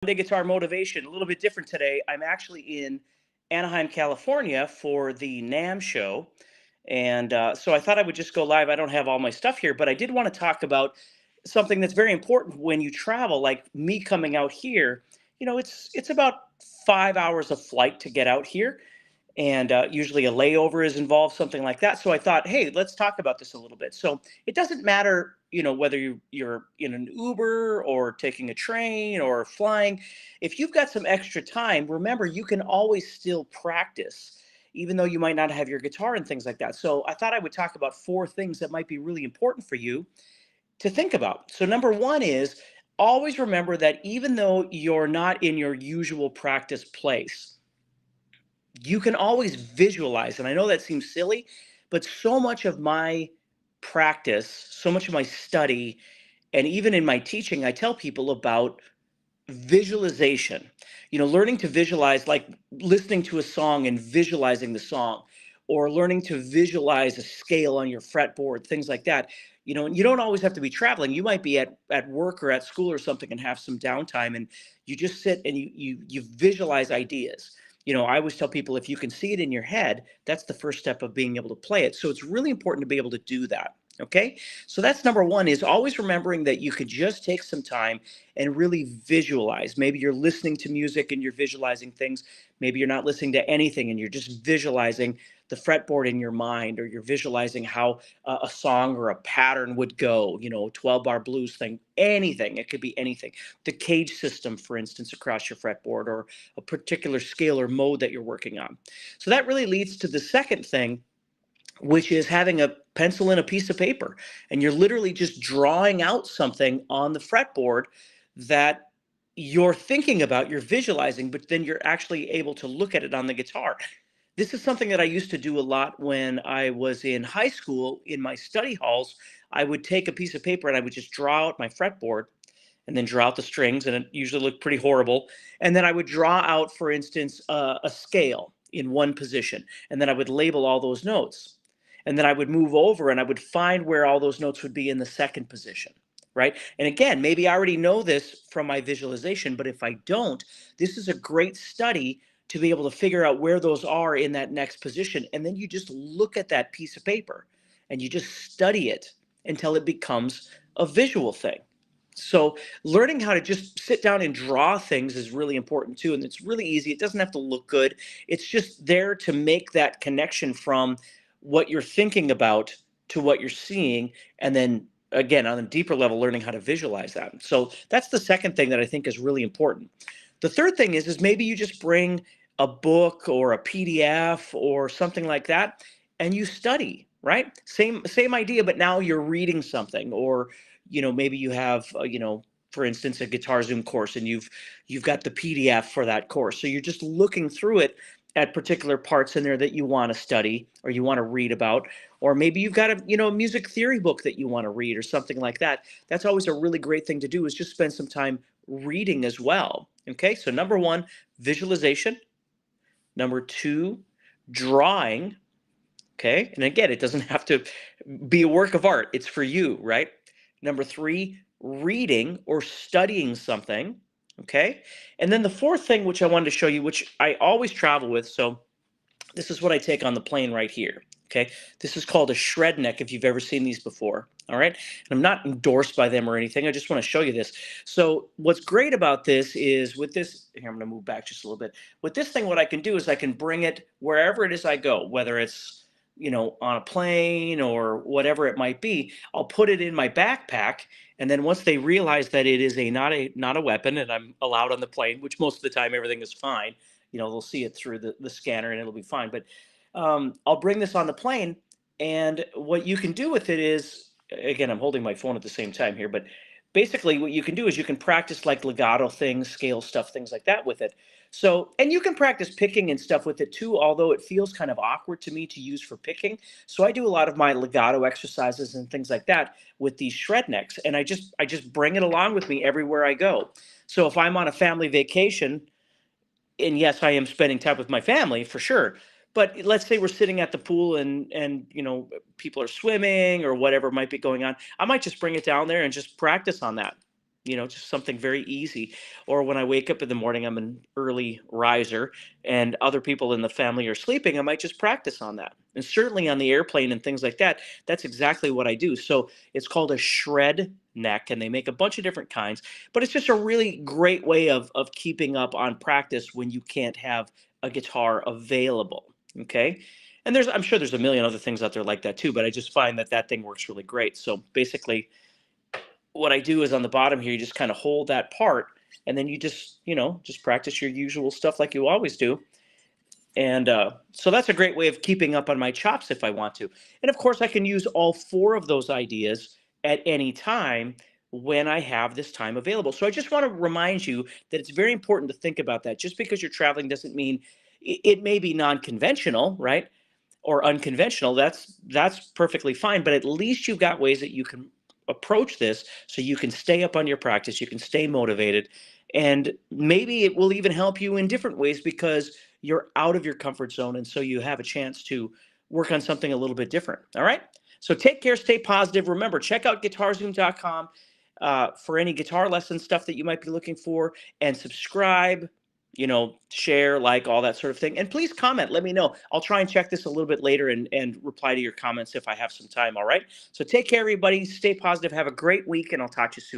Monday Guitar Motivation, a little bit different today. I'm actually in Anaheim, California for the NAMM show. And so I thought I would just go live. I don't have all my stuff here, but I did want to talk about something that's very important when you travel, like me coming out here. It's about 5 hours of flight to get out here, and usually a layover is involved, something like that. So I thought, hey, let's talk about this a little bit. So it doesn't matter, whether you're in an Uber or taking a train or flying. If you've got some extra time, remember you can always still practice, even though you might not have your guitar and things like that. So I thought I would talk about four things that might be really important for you to think about. So number one is always remember that even though you're not in your usual practice place, you can always visualize. And I know that seems silly, but so much of my practice, so much of my study, and even in my teaching, I tell people about visualization. Learning to visualize, like listening to a song and visualizing the song, or learning to visualize a scale on your fretboard, things like that. And you don't always have to be traveling. You might be at work or at school or something and have some downtime, and you just sit and you visualize ideas. I always tell people, if you can see it in your head, that's the first step of being able to play it. So it's really important to be able to do that. Okay. So that's number one, is always remembering that you could just take some time and really visualize. Maybe you're listening to music and you're visualizing things. Maybe you're not listening to anything and you're just visualizing the fretboard in your mind, or you're visualizing how a song or a pattern would go, 12 bar blues thing, anything. It could be anything. The cage system, for instance, across your fretboard, or a particular scale or mode that you're working on. So that really leads to the second thing, which is having a pencil and a piece of paper. And you're literally just drawing out something on the fretboard that you're thinking about, you're visualizing, but then you're actually able to look at it on the guitar. This is something that I used to do a lot when I was in high school. In my study halls, I would take a piece of paper and I would just draw out my fretboard and then draw out the strings, and it usually looked pretty horrible. And then I would draw out, for instance, a scale in one position, and then I would label all those notes. And then I would move over and I would find where all those notes would be in the second position, right? And again, maybe I already know this from my visualization, but if I don't, this is a great study to be able to figure out where those are in that next position. And then you just look at that piece of paper and you just study it until it becomes a visual thing. So learning how to just sit down and draw things is really important too. And it's really easy. It doesn't have to look good. It's just there to make that connection from what you're thinking about to what you're seeing. And then again, on a deeper level, learning how to visualize that. So that's the second thing that I think is really important. The third thing is maybe you just bring a book or a PDF or something like that, and you study, right? Same idea, but now you're reading something. Or maybe you have for instance, a Guitar Zoom course, and you've got the PDF for that course. So you're just looking through it at particular parts in there that you want to study or you want to read about. Or maybe you've got a music theory book that you want to read or something like that. That's always a really great thing to do, is just spend some time reading as well. Okay, so number one, visualization. Number two, drawing. Okay, and again, it doesn't have to be a work of art. It's for you, right? Number three, reading or studying something. Okay, and then the fourth thing, which I wanted to show you, which I always travel with. So this is what I take on the plane right here. Okay, this is called a shred neck, if you've ever seen these before. All right, and I'm not endorsed by them or anything. I just want to show you this. So what's great about this is, with this here, I'm going to move back just a little bit. With this thing, what I can do is I can bring it wherever it is I go, whether it's on a plane or whatever it might be. I'll put it in my backpack, and then once they realize that it is not a weapon and I'm allowed on the plane, which most of the time everything is fine, they'll see it through the scanner and it'll be fine. But I'll bring this on the plane, and what you can do with it is, again, I'm holding my phone at the same time here, but basically what you can do is you can practice like legato things, scale stuff, things like that with it. So, and you can practice picking and stuff with it too, although it feels kind of awkward to me to use for picking. So I do a lot of my legato exercises and things like that with these shred necks, and I just bring it along with me everywhere I go. So if I'm on a family vacation, and yes, I am spending time with my family for sure. But let's say we're sitting at the pool and people are swimming or whatever might be going on. I might just bring it down there and just practice on that. just something very easy. Or when I wake up in the morning, I'm an early riser and other people in the family are sleeping, I might just practice on that. And certainly on the airplane and things like that, that's exactly what I do. So it's called a shred neck, and they make a bunch of different kinds, but it's just a really great way of keeping up on practice when you can't have a guitar available. Okay. And I'm sure there's a million other things out there like that too, but I just find that that thing works really great. So basically, what I do is on the bottom here, you just kind of hold that part, and then you just practice your usual stuff like you always do. And so that's a great way of keeping up on my chops if I want to. And of course, I can use all four of those ideas at any time when I have this time available. So I just want to remind you that it's very important to think about that. Just because you're traveling doesn't mean it may be non-conventional, right? Or unconventional, that's perfectly fine. But at least you've got ways that you can approach this so you can stay up on your practice, you can stay motivated, and maybe it will even help you in different ways because you're out of your comfort zone, and so you have a chance to work on something a little bit different. All right. So take care, stay positive. Remember, check out guitarzoom.com for any guitar lesson stuff that you might be looking for, and subscribe, share, like, all that sort of thing. And please comment, let me know. I'll try and check this a little bit later and reply to your comments if I have some time. All right. So take care, everybody. Stay positive. Have a great week, and I'll talk to you soon.